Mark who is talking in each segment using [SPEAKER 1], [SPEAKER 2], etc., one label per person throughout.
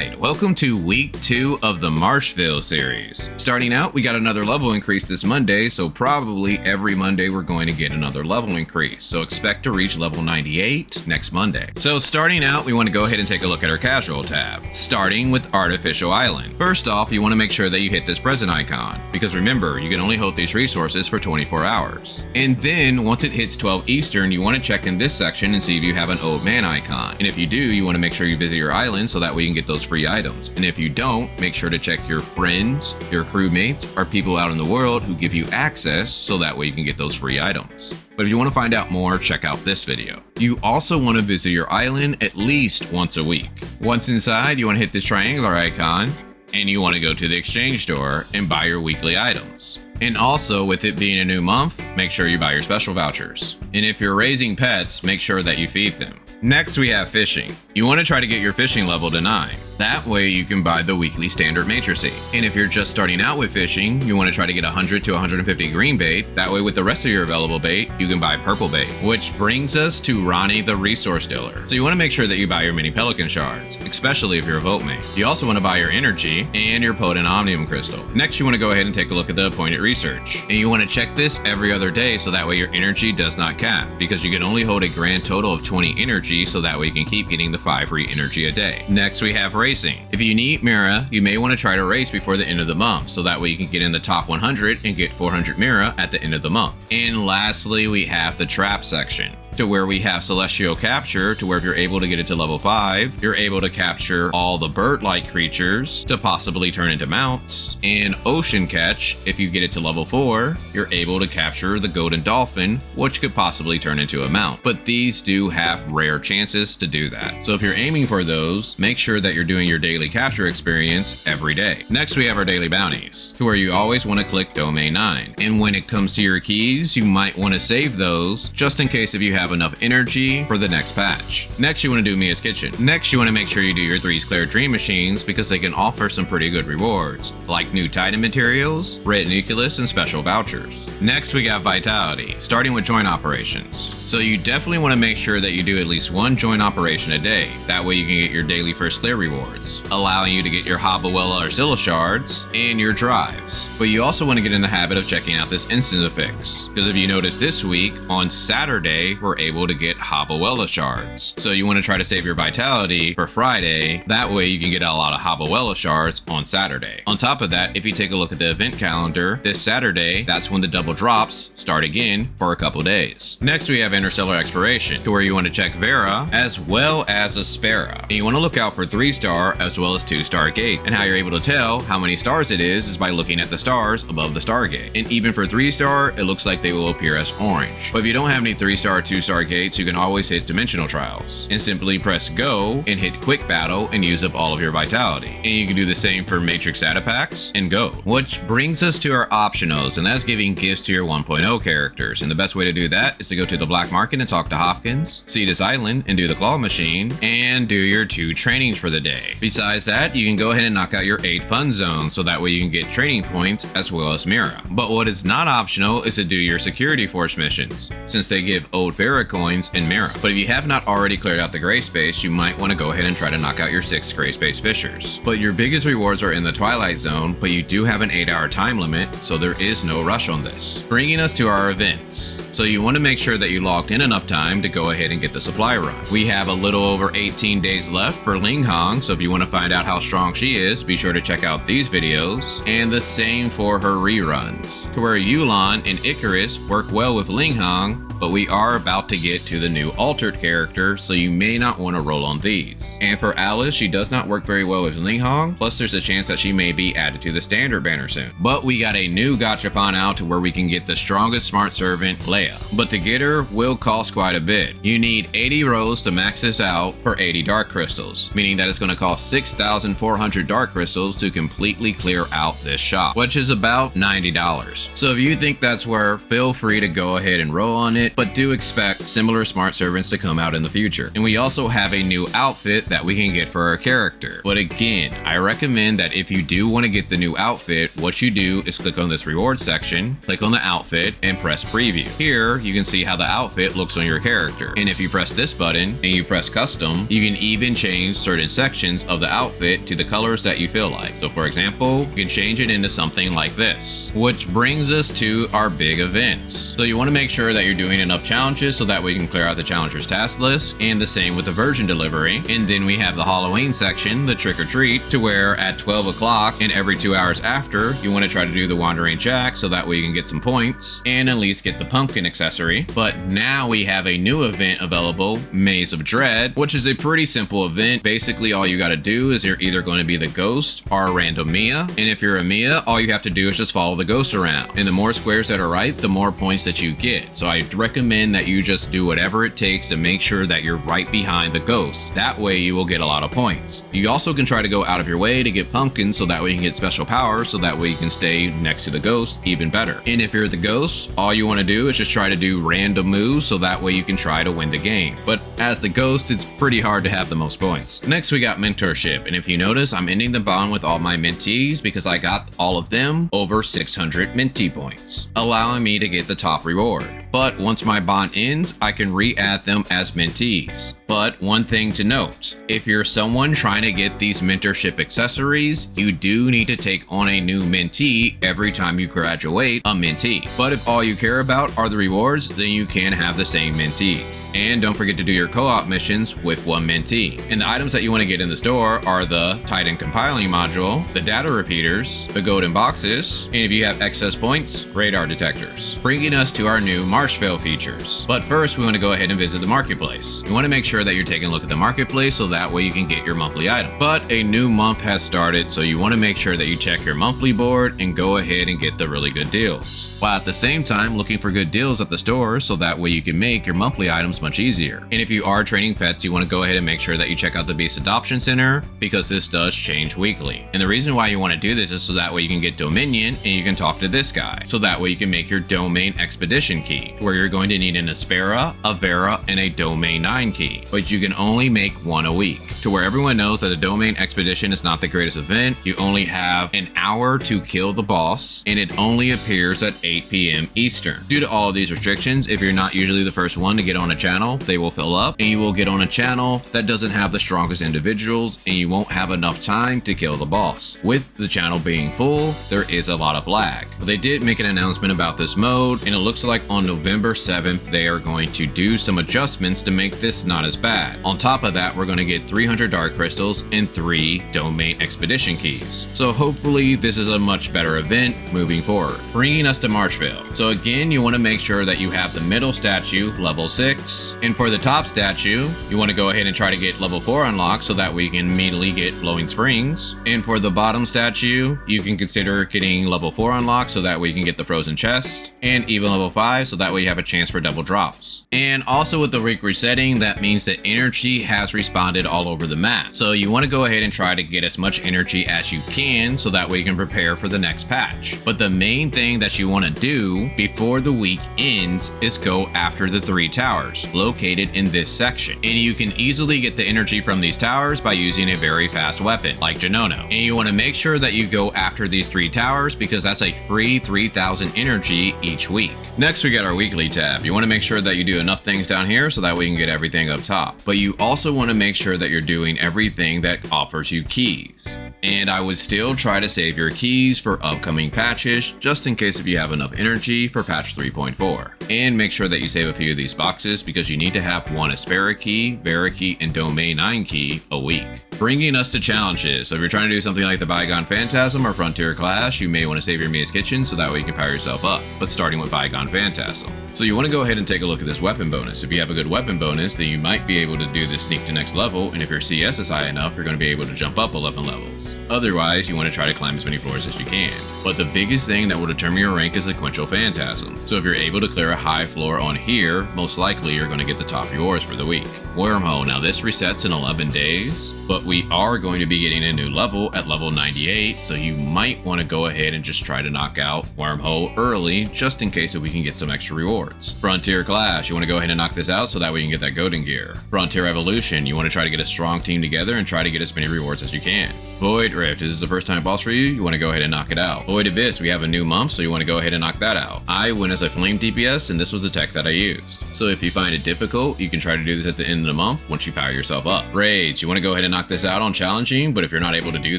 [SPEAKER 1] Alright, welcome to week 2 of the Marshville series. Starting out, we got another level increase this Monday, so probably every Monday we're going to get another level increase. So expect to reach level 98 next Monday. So starting out, we want to go ahead and take a look at our casual tab, starting with Artificial Island. First off, you want to make sure that you hit this present icon, because remember, you can only hold these resources for 24 hours. And then, once it hits 12 Eastern, you want to check in this section and see if you have an old man icon. And if you do, you want to make sure you visit your island so that way you can get those free items. And if you don't, make sure to check your friends, your crewmates, or people out in the world who give you access so that way you can get those free items. But if you want to find out more, check out this video. You also want to visit your island at least once a week. Once inside, you want to hit this triangular icon, and you want to go to the exchange store and buy your weekly items. And also, with it being a new month, make sure you buy your special vouchers. And if you're raising pets, make sure that you feed them. Next, we have fishing. You want to try to get your fishing level to 9. That way you can buy the weekly standard matricy. And if you're just starting out with fishing, you want to try to get 100 to 150 green bait. That way with the rest of your available bait, you can buy purple bait. Which brings us to Ronnie the resource dealer. So you want to make sure that you buy your mini pelican shards, especially if you're a vote mate. You also want to buy your energy and your potent omnium crystal. Next, you want to go ahead and take a look at the appointed research. And you want to check this every other day so that way your energy does not cap, because you can only hold a grand total of 20 energy, so that way you can keep getting the 5 free energy a day. Next, we have racing. If you need Mira, you may want to try to race before the end of the month, so that way you can get in the top 100 and get 400 Mira at the end of the month. And lastly, we have the trap section, to where we have Celestial Capture, to where if you're able to get it to level 5, you're able to capture all the bird-like creatures to possibly turn into mounts. And Ocean Catch, if you get it to level 4, you're able to capture the golden dolphin, which could possibly turn into a mount. But these do have rare chances to do that. So if you're aiming for those, make sure that you're doing your daily capture experience every day. Next, we have our daily bounties, to where you always want to click Domain 9. And when it comes to your keys, you might want to save those, just in case if you have enough energy for the next patch. Next, you want to do Mia's Kitchen. Next, you want to make sure you do your 3's Clear Dream Machines, because they can offer some pretty good rewards, like new Titan materials, red nucleus, and special vouchers. Next, we got Vitality, starting with joint operations. So you definitely want to make sure that you do at least 1 joint operation a day. That way you can get your daily first clear rewards, allowing you to get your Hobawella or Scylla shards and your drives. But you also want to get in the habit of checking out this instant affix, because if you notice this week, on Saturday, we're able to get Hobawella shards. So you want to try to save your Vitality for Friday. That way you can get a lot of Hobawella shards on Saturday. On top of that, if you take a look at the event calendar, this Saturday, that's when the double drops start again for a couple days. Next, we have Interstellar Exploration, to where you want to check Vera as well as Aspera. And you want to look out for 3-star as well as 2-star gate. And how you're able to tell how many stars it is by looking at the stars above the star gate. And even for 3-star, it looks like they will appear as orange. But if you don't have any 3-star or 2-star gates, you can always hit Dimensional Trials and simply press go and hit Quick Battle and use up all of your Vitality. And you can do the same for Matrix Data Packs and go. Which brings us to our optionals, and that's giving gifts to your 1.0 characters. And the best way to do that is to go to the black market and talk to Hopkins, see this island and do the claw machine, and do your 2 trainings for the day. Besides that, you can go ahead and knock out your 8 fun zones, so that way you can get training points as well as Mira. But what is not optional is to do your security force missions, since they give old Vera coins and Mira. But if you have not already cleared out the gray space, you might want to go ahead and try to knock out your 6 gray space fishers. But your biggest rewards are in the Twilight Zone, but you do have an 8-hour time limit, so there is no rush on this. Bringing us to our events. So you want to make sure that you logged in enough time to go ahead and get the supply run. We have a little over 18 days left for Ling Han, so if you want to find out how strong she is, be sure to check out these videos. And the same for her reruns, to where Yulan and Icarus work well with Ling Han, but we are about to get to the new altered character, so you may not want to roll on these. And for Alice, she does not work very well with Ling Han, plus there's a chance that she may be added to the standard banner soon. But we got a new Gachapon out to where we can get the strongest smart servant, Leia. But to get her will cost quite a bit. You need 80 rolls to max this out for 80 dark crystals, meaning that it's going to cost 6,400 dark crystals to completely clear out this shop, which is about $90. So if you think that's worth, feel free to go ahead and roll on it, but do expect similar smart servants to come out in the future. And we also have a new outfit that we can get for our character. But again, I recommend that if you do want to get the new outfit, what you do is click on this reward section, click on the outfit and press preview. Here, you can see how the outfit looks on your character. And if you press this button and you press custom, you can even change certain sections of the outfit to the colors that you feel like. So for example, you can change it into something like this, which brings us to our big events. So you want to make sure that you're doing enough challenges so that way you can clear out the challenger's task list, and the same with the version delivery. And then we have the Halloween section, the trick or treat, to where at 12 o'clock and every 2 hours after, you want to try to do the Wandering Jack so that way you can get some points and at least get the pumpkin accessory. But now we have a new event available, Maze of Dread, which is a pretty simple event. Basically, all you got to do is you're either going to be the ghost or a random Mia. And if you're a Mia, all you have to do is just follow the ghost around. And the more squares that are right, the more points that you get. So I recommend that you just do whatever it takes to make sure that you're right behind the ghost. That way you will get a lot of points. You also can try to go out of your way to get pumpkins so that way you can get special powers, so that way you can stay next to the ghost even better. And if you're the ghost, all you want to do is just try to do random moves so that way you can try to win the game. But as the ghost, it's pretty hard to have the most points. Next we got Mentorship, and if you notice, I'm ending the bond with all my mentees because I got all of them over 600 mentee points, allowing me to get the top reward. But once my bond ends, I can re-add them as mentees. But one thing to note, if you're someone trying to get these mentorship accessories, you do need to take on a new mentee every time you graduate a mentee. But if all you care about are the rewards, then you can have the same mentees. And don't forget to do your co-op missions with one mentee. And the items that you want to get in the store are the Titan compiling module, the data repeaters, the golden boxes, and if you have excess points, radar detectors, bringing us to our new Marshville features. But first, we want to go ahead and visit the marketplace. You want to make sure that you're taking a look at the marketplace so that way you can get your monthly item. But a new month has started, so you want to make sure that you check your monthly board and go ahead and get the really good deals, while at the same time looking for good deals at the store so that way you can make your monthly items much easier. And if you are training pets, you want to go ahead and make sure that you check out the Beast Adoption Center, because this does change weekly. And the reason why you want to do this is so that way you can get Dominion and you can talk to this guy. So that way you can make your Domain Expedition key, where you're going to need an Aspera, a Vera, and a Domain 9 key. But you can only make one a week. To where everyone knows that a Domain Expedition is not the greatest event, you only have an hour to kill the boss, and it only appears at 8 p.m. Eastern. Due to all of these restrictions, if you're not usually the first one to get on a channel, they will fill up, and you will get on a channel that doesn't have the strongest individuals, and you won't have enough time to kill the boss. With the channel being full, there is a lot of lag. But they did make an announcement about this mode, and it looks like on November 7th, they are going to do some adjustments to make this not as bad. On top of that, we're going to get 300 dark crystals and 3 Domain Expedition keys. So hopefully this is a much better event moving forward. Bringing us to Marshville. So again, you want to make sure that you have the middle statue level 6, and for the top statue, you want to go ahead and try to get level 4 unlocked so that we can immediately get Flowing Springs. And for the bottom statue, you can consider getting level 4 unlocked so that way you can get the Frozen Chest, and even level 5 so that way you have a chance for double drops. And also with the week resetting, that means that energy has responded all over the map. So you want to go ahead and try to get as much energy as you can so that way you can prepare for the next patch. But the main thing that you want to do before the week ends is go after the 3 towers located in this section. And you can easily get the energy from these towers by using a very fast weapon like Genono. And you want to make sure that you go after these 3 towers because that's a free 3,000 energy each week. Next, we got our weekly tab. You want to make sure that you do enough things down here so that way you can get everything up top. But you also want to make sure that you're doing everything that offers you keys. And I would still try to save your keys for upcoming patches, just in case if you have enough energy for patch 3.4. And make sure that you save a few of these boxes because you need to have one Aspera key, Vera key, and Domain 9 key a week. Bringing us to challenges. So if you're trying to do something like the Bygone Phantasm or Frontier Clash, you may want to save your Mia's Kitchen so that way you can power yourself up, but starting with Bygone Phantasm. So you want to go ahead and take a look at this weapon bonus. If you have a good weapon bonus, then you might be able to do this sneak to next level, and if your CS is high enough, you're going to be able to jump up 11 levels. Otherwise, you want to try to climb as many floors as you can. But the biggest thing that will determine your rank is Sequential Phantasm. So if you're able to clear a high floor on here, most likely you're going to get the top rewards for the week. Wormhole. Now this resets in 11 days, but we are going to be getting a new level at level 98, so you might want to go ahead and just try to knock out Wormhole early, just in case if we can get some extra rewards. Frontier Clash. You want to go ahead and knock this out so that way you can get that golden gear. Frontier Evolution. You want to try to get a strong team together and try to get as many rewards as you can. Void Point Rift. If this is the first time boss for you want to go ahead and knock it out. Void Abyss, we have a new month, so you want to go ahead and knock that out. I went as a flame DPS, and this was the tech that I used. So if you find it difficult, you can try to do this at the end of the month once you power yourself up. Rage, you want to go ahead and knock this out on challenging, but if you're not able to do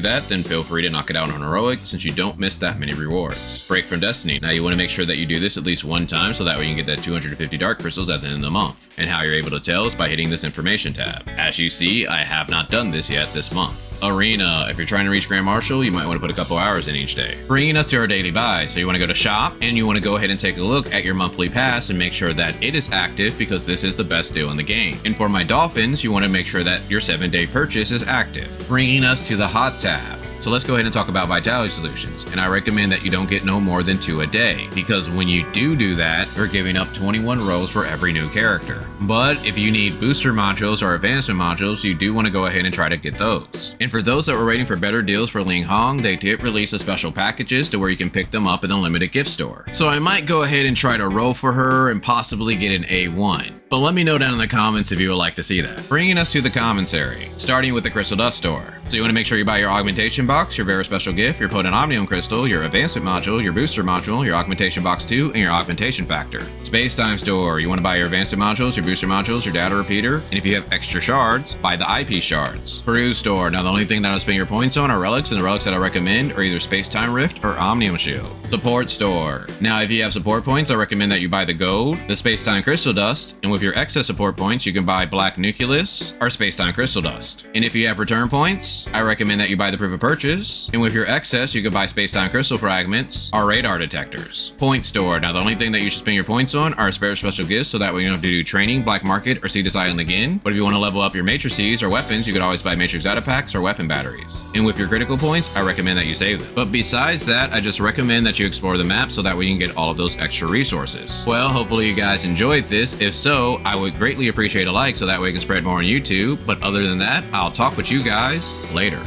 [SPEAKER 1] that, then feel free to knock it out on heroic since you don't miss that many rewards. Break from Destiny. Now you want to make sure that you do this at least one time so that way you can get that 250 dark crystals at the end of the month. And how you're able to tell is by hitting this information tab. As you see, I have not done this yet this month. Arena, if you're trying to reach Grand Marshal, you might want to put a couple hours in each day. Bringing us to our daily buy, so you want to go to shop and you want to go ahead and take a look at your monthly pass and make sure that it is active because this is the best deal in the game. And for my dolphins, you want to make sure that your 7-day purchase is active. Bringing us to the hot tab. So let's go ahead and talk about vitality solutions, and I recommend that you don't get no more than 2 a day, because when you do that, you're giving up 21 rolls for every new character. But if you need booster modules or advancement modules, you do want to go ahead and try to get those. And for those that were waiting for better deals for Ling Han, they did release a special packages to where you can pick them up in the limited gift store. So I might go ahead and try to roll for her and possibly get an A1. But let me know down in the comments if you would like to see that. Bringing us to the Commissary, starting with the Crystal Dust store. So you want to make sure you buy your augmentation box, your very special gift, your potent omnium crystal, your advancement module, your booster module, your augmentation box 2, and your augmentation factor. Space Time store, you want to buy your advancement modules, your booster modules, your data repeater, and if you have extra shards, buy the IP shards. Peruse store, now the only thing that I'll spend your points on are relics, and the relics that I recommend are either Space Time Rift or Omnium Shield. Support store, now if you have support points, I recommend that you buy the gold, the Space Time Crystal Dust, and with your excess support points, you can buy Black Nucleus or Space Time Crystal Dust. And if you have return points, I recommend that you buy the proof of purchase, and with your excess, you can buy Space Time Crystal Fragments or radar detectors. Point store, now the only thing that you should spend your points on are spare special gifts, so that way you don't have to do training, black market, or see this island again. But if you want to level up your matrices or weapons, you could always buy matrix data packs or weapon batteries. And with your critical points, I recommend that you save them. But besides that, I just recommend that you explore the map so that way you can get all of those extra resources. Well, hopefully you guys enjoyed this. If so, I would greatly appreciate a like so that way it can spread more on YouTube. But other than that, I'll talk with you guys later.